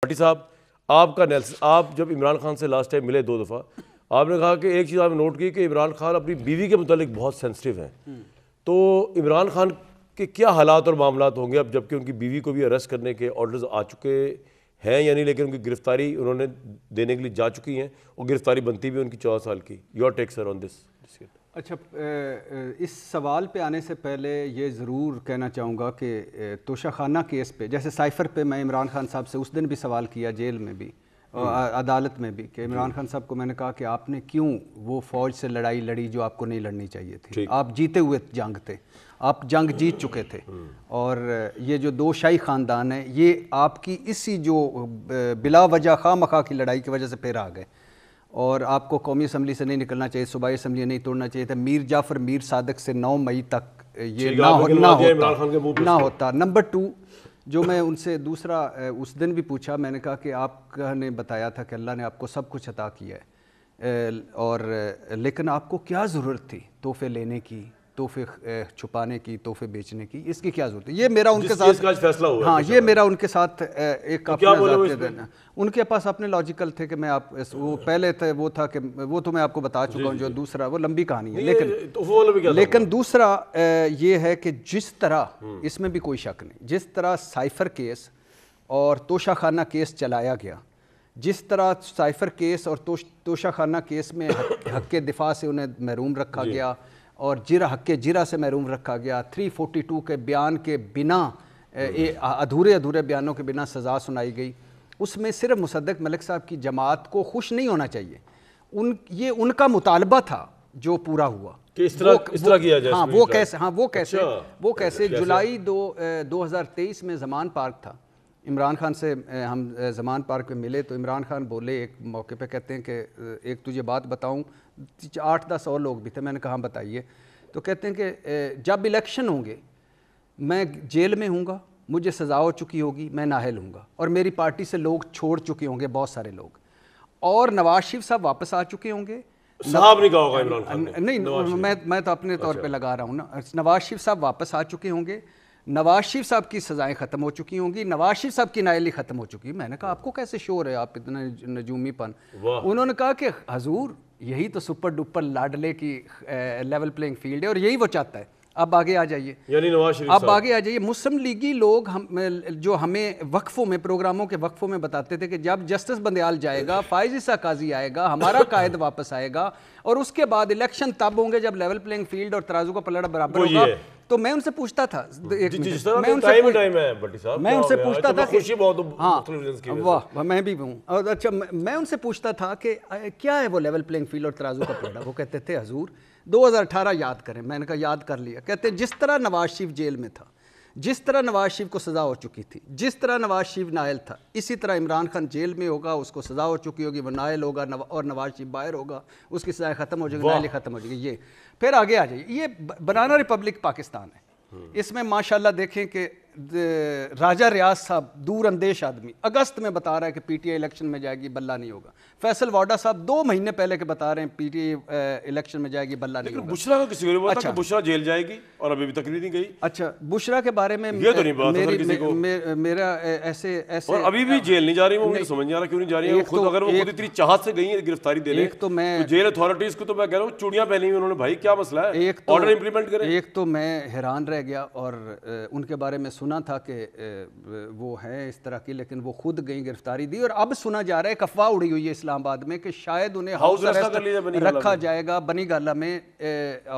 بھٹی صاحب آپ کا آپ جب عمران خان سے لاسٹ ٹائم ملے 2 دفعہ، آپ نے کہا کہ ایک چیز آپ نے نوٹ کی کہ عمران خان اپنی بیوی کے متعلق بہت سینسٹیو ہیں. تو عمران خان کے کیا حالات اور معاملات ہوں گے اب جبکہ ان کی بیوی کو بھی اریسٹ کرنے کے آرڈرز آ چکے ہیں یا نہیں، لیکن ان کی گرفتاری انہوں نے دینے کے لیے جا چکی ہیں اور گرفتاری بنتی بھی ان کی 14 سال کی. یور ٹیک سر آن دس. اچھا، اس سوال پہ آنے سے پہلے یہ ضرور کہنا چاہوں گا کہ توشہ خانہ کیس پہ، جیسے سائفر پہ میں عمران خان صاحب سے اس دن بھی سوال کیا جیل میں بھی اور عدالت میں بھی کہ عمران خان صاحب کو میں نے کہا کہ آپ نے کیوں وہ فوج سے لڑائی لڑی جو آپ کو نہیں لڑنی چاہیے تھی. آپ جیتے ہوئے جنگ تھے، آپ جنگ جیت چکے تھے، اور یہ جو 2 شاہی خاندان ہیں یہ آپ کی اسی جو بلا وجہ خواہ مخواہ کی لڑائی کی وجہ سے پھر آ گئے، اور آپ کو قومی اسمبلی سے نہیں نکلنا چاہیے، صوبائی اسمبلی نہیں توڑنا چاہیے تھا. میر جعفر میر صادق سے 9 مئی تک یہ نہ ہوتا. نمبر 2 جو میں ان سے دوسرا اس دن بھی پوچھا، میں نے کہا کہ آپ نے بتایا تھا کہ اللہ نے آپ کو سب کچھ عطا کیا ہے، اور لیکن آپ کو کیا ضرورت تھی تحفے لینے کی، تحفے چھپانے کی، تحفے بیچنے کی، اس کی کیا ضرورت ہے؟ یہ میرا ان کے ساتھ فیصلہ ہوا. ہاں، یہ میرا ان کے ساتھ ایک اپنا ان کے پاس اپنے لاجیکل تھے کہ میں آپ وہ پہلے تھے، وہ تھا کہ وہ تو میں آپ کو بتا چکا ہوں، جو دوسرا وہ لمبی کہانی ہے، لیکن دوسرا یہ ہے کہ جس طرح اس میں بھی کوئی شک نہیں، جس طرح سائفر کیس اور توشہ خانہ کیس چلایا گیا، جس طرح سائفر کیس اور توشہ خانہ کیس میں حق دفاع سے انہیں محروم رکھا گیا اور حق جرح سے محروم رکھا گیا، 342 کے بیان کے بنا، ادھورے بیانوں کے بنا سزا سنائی گئی، اس میں صرف مصدق ملک صاحب کی جماعت کو خوش نہیں ہونا چاہیے، یہ ان کا مطالبہ تھا جو پورا ہوا کہ اس طرح کیا جائے. ہاں وہ کیسے جولائی 2023 میں زمان پارک تھا، عمران خان سے ہم زمان پارک میں ملے تو عمران خان بولے ایک موقع پہ، کہتے ہیں کہ ایک تجھے بات بتاؤں، 8-10 اور لوگ بھی تھے، میں نے کہا بتائیے، تو کہتے ہیں کہ جب الیکشن ہوں گے میں جیل میں ہوں گا، مجھے سزا ہو چکی ہوگی، میں نااہل ہوں گا، اور میری پارٹی سے لوگ چھوڑ چکے ہوں گے، بہت سارے لوگ، اور نواز شریف صاحب واپس آ چکے ہوں گے. صاحب نہیں کہا ہوگا عمران خان نے، نہیں، میں تو اپنے طور پہ لگا رہا ہوں نا. نواز شریف صاحب واپس آ چکے ہوں گے، نواز شریف صاحب کی سزائیں ختم ہو چکی ہوں گی، نواز شریف صاحب کی نااہلی ختم ہو چکی. میں نے کہا آپ کو کیسے شور ہے، آپ اتنا نجومی پن. انہوں نے کہا کہ حضور یہی تو سپر ڈپر لاڈلے کی لیول پلینگ فیلڈ ہے اور یہی وہ چاہتا ہے. اب آگے آ جائیے، یعنی نواز شریف اب آگے آ جائیے. مسلم لیگی لوگ جو ہمیں وقفوں میں، پروگراموں کے وقفوں میں بتاتے تھے کہ جب جسٹس بندیال جائے گا، فائز عیسیٰ قاضی آئے گا، ہمارا قائد واپس آئے گا، اور اس کے بعد الیکشن تب ہوں گے جب لیول پلینگ فیلڈ اور ترازو کا پلڑا برابر ہوگا. تو میں ان سے پوچھتا تھا، میں ان سے پوچھتا تھا کہ ہاں میں بھی ہوں، اچھا میں ان سے پوچھتا تھا کہ کیا ہے وہ لیول پلینگ فیلڈ اور ترازو کا پلڑا. وہ کہتے تھے حضور 2018 یاد کریں. میں نے کہا یاد کر لیا. کہتے جس طرح نواز شریف جیل میں تھا، جس طرح نواز شریف کو سزا ہو چکی تھی، جس طرح نواز شریف نااہل تھا، اسی طرح عمران خان جیل میں ہوگا، اس کو سزا ہو چکی ہوگی، وہ نااہل ہوگا، اور نواز شریف باہر ہوگا، اس کی سزائیں ختم ہو جائیں گی، نااہلی ختم ہو جائے گی. یہ پھر آگے آ جائیے. یہ بنانا ریپبلک پاکستان ہے. اس میں ماشاءاللہ دیکھیں کہ راجہ ریاض صاحب دور اندیش آدمی اگست میں بتا رہا ہے کہ پی ٹی آئی الیکشن میں جائے گی، بلہ نہیں ہوگا. فیصل واڈا صاحب 2 مہینے پہلے کے بتا رہے ہیں پی ٹی آئی الیکشن میں جائے گی، بلہ نہیں ہوگا. بشرا کا کسی کو نہیں پتا کہ بشرا جیل جائے گی اور ابھی تک نہیں گئی. اچھا، بشرا کے بارے میں یہ تو نہیں پتا کسی کو. میرا ایسے اور ابھی بھی جیل نہیں جا رہی، وہ مجھے سمجھ نہیں آ رہا کیوں نہیں جا رہی ہیں خود. اگر وہ خود اتنی چاہت سے گئی ہیں گرفتاری دینے، ایک تو میں جیل اتھارٹیز کو تو میں کہہ رہا ہوں چوڑیاں پہنی ہوئی انہوں نے. بھائی کیا مسئلہ ہے، آرڈر امپلیمنٹ کریں. ایک تو میں حیران رہ گیا، اور ان کے بارے میں سنا تھا کہ وہ ہیں اس طرح کی، لیکن وہ خود گئیں گرفتاری دی. اور اب سنا جا رہا ہے، افواہ اڑی ہوئی ہے اسلام آباد میں کہ شاید انہیں ہاؤس اریسٹ رکھا جائے گا بنی گالہ میں.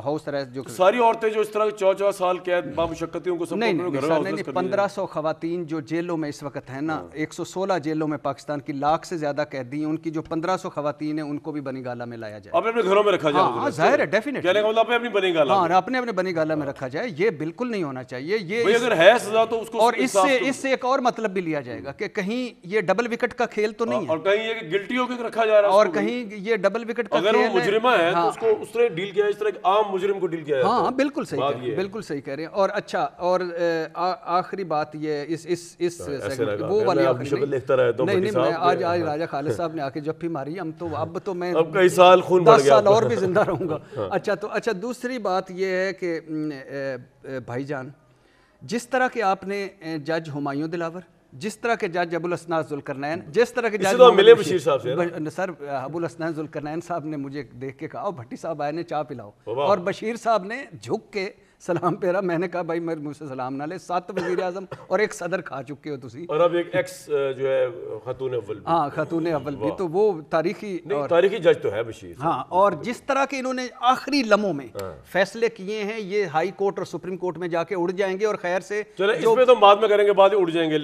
ہاؤس اریسٹ جو ساری عورتیں جو اس طرح 14 سال قید بامشقتیں، ان کو سب نہیں 1500 خواتین جو جیلوں میں اس وقت ہیں نا، 116 جیلوں میں پاکستان کی 1,00,000 سے زیادہ قیدی ہیں، ان کی جو 1500 خواتین ہیں ان کو بھی بنی گالہ میں لایا جائے. اپنے گھروں میں رکھا جائے. ہاں ظاہر ہے، ڈیفینیٹلی اپنی بنی گالہ، ہاں اپنے بنی گالہ میں رکھا جائے. یہ بالکل نہیں ہونا چاہیے. یہ اگر ہے سزا تو اس کو، اور اس سے ایک اور مطلب بھی لیا جائے گا کہ کہیں یہ ڈبل وکٹ کا کھیل تو نہیں ہے، اور کہیں یہ کہ گلٹی ہو کے رکھا جا رہا ہے، اور کہیں یہ ڈبل وکٹ کا کھیل ہے. اگر وہ مجرمہ ہے تو اس کو اس طرح ڈیل کیا ہے، اس طرح ایک عام مجرم کو ڈیل کیا ہے. ہاں بالکل صحیح، بالکل صحیح کہہ رہے ہیں. اور اچھا، اور آخری بات یہ اس وہ والی نہیں، میں آج راجہ خالد صاحب نے آ کے جب بھی ماری، ہم تو اب تو میں 10 سال اور بھی زندہ رہوں گا. اچھا دوسری بات یہ ہے کہ بھائی جان، جس طرح کہ آپ نے جج ہمایوں دلاور جس طرح کے جج ابو الاسناد ذوالقرنین، جس طرح کے اس سے جج تو ہم ملے بشیر صاحب سے سر ابو الاسناد ذوالقرنین صاحب نے مجھے دیکھ کے کہا بھٹی صاحب آئے نے چائے پلاؤ، اور بشیر صاحب نے جھک کے سلام پھیرا. میں نے کہا بھائی مجھ سے سلام نہ لے، 7 وزیر اعظم اور 1 صدر کھا چکے ہو تسی، اور اب ایک ایکس جو ہے خاتون اول بھی. ہاں خاتون اول بھی، تو وہ تاریخی تاریخی جج تو ہے بشیر. ہاں، اور جس طرح کے انہوں نے آخری لمحوں میں فیصلے کیے ہیں، یہ ہائی کورٹ اور سپریم کورٹ میں جا کے اڑ جائیں گے. اور خیر سے چلیں اس پہ تو بعد میں کریں گے، بعد میں اڑ جائیں گے.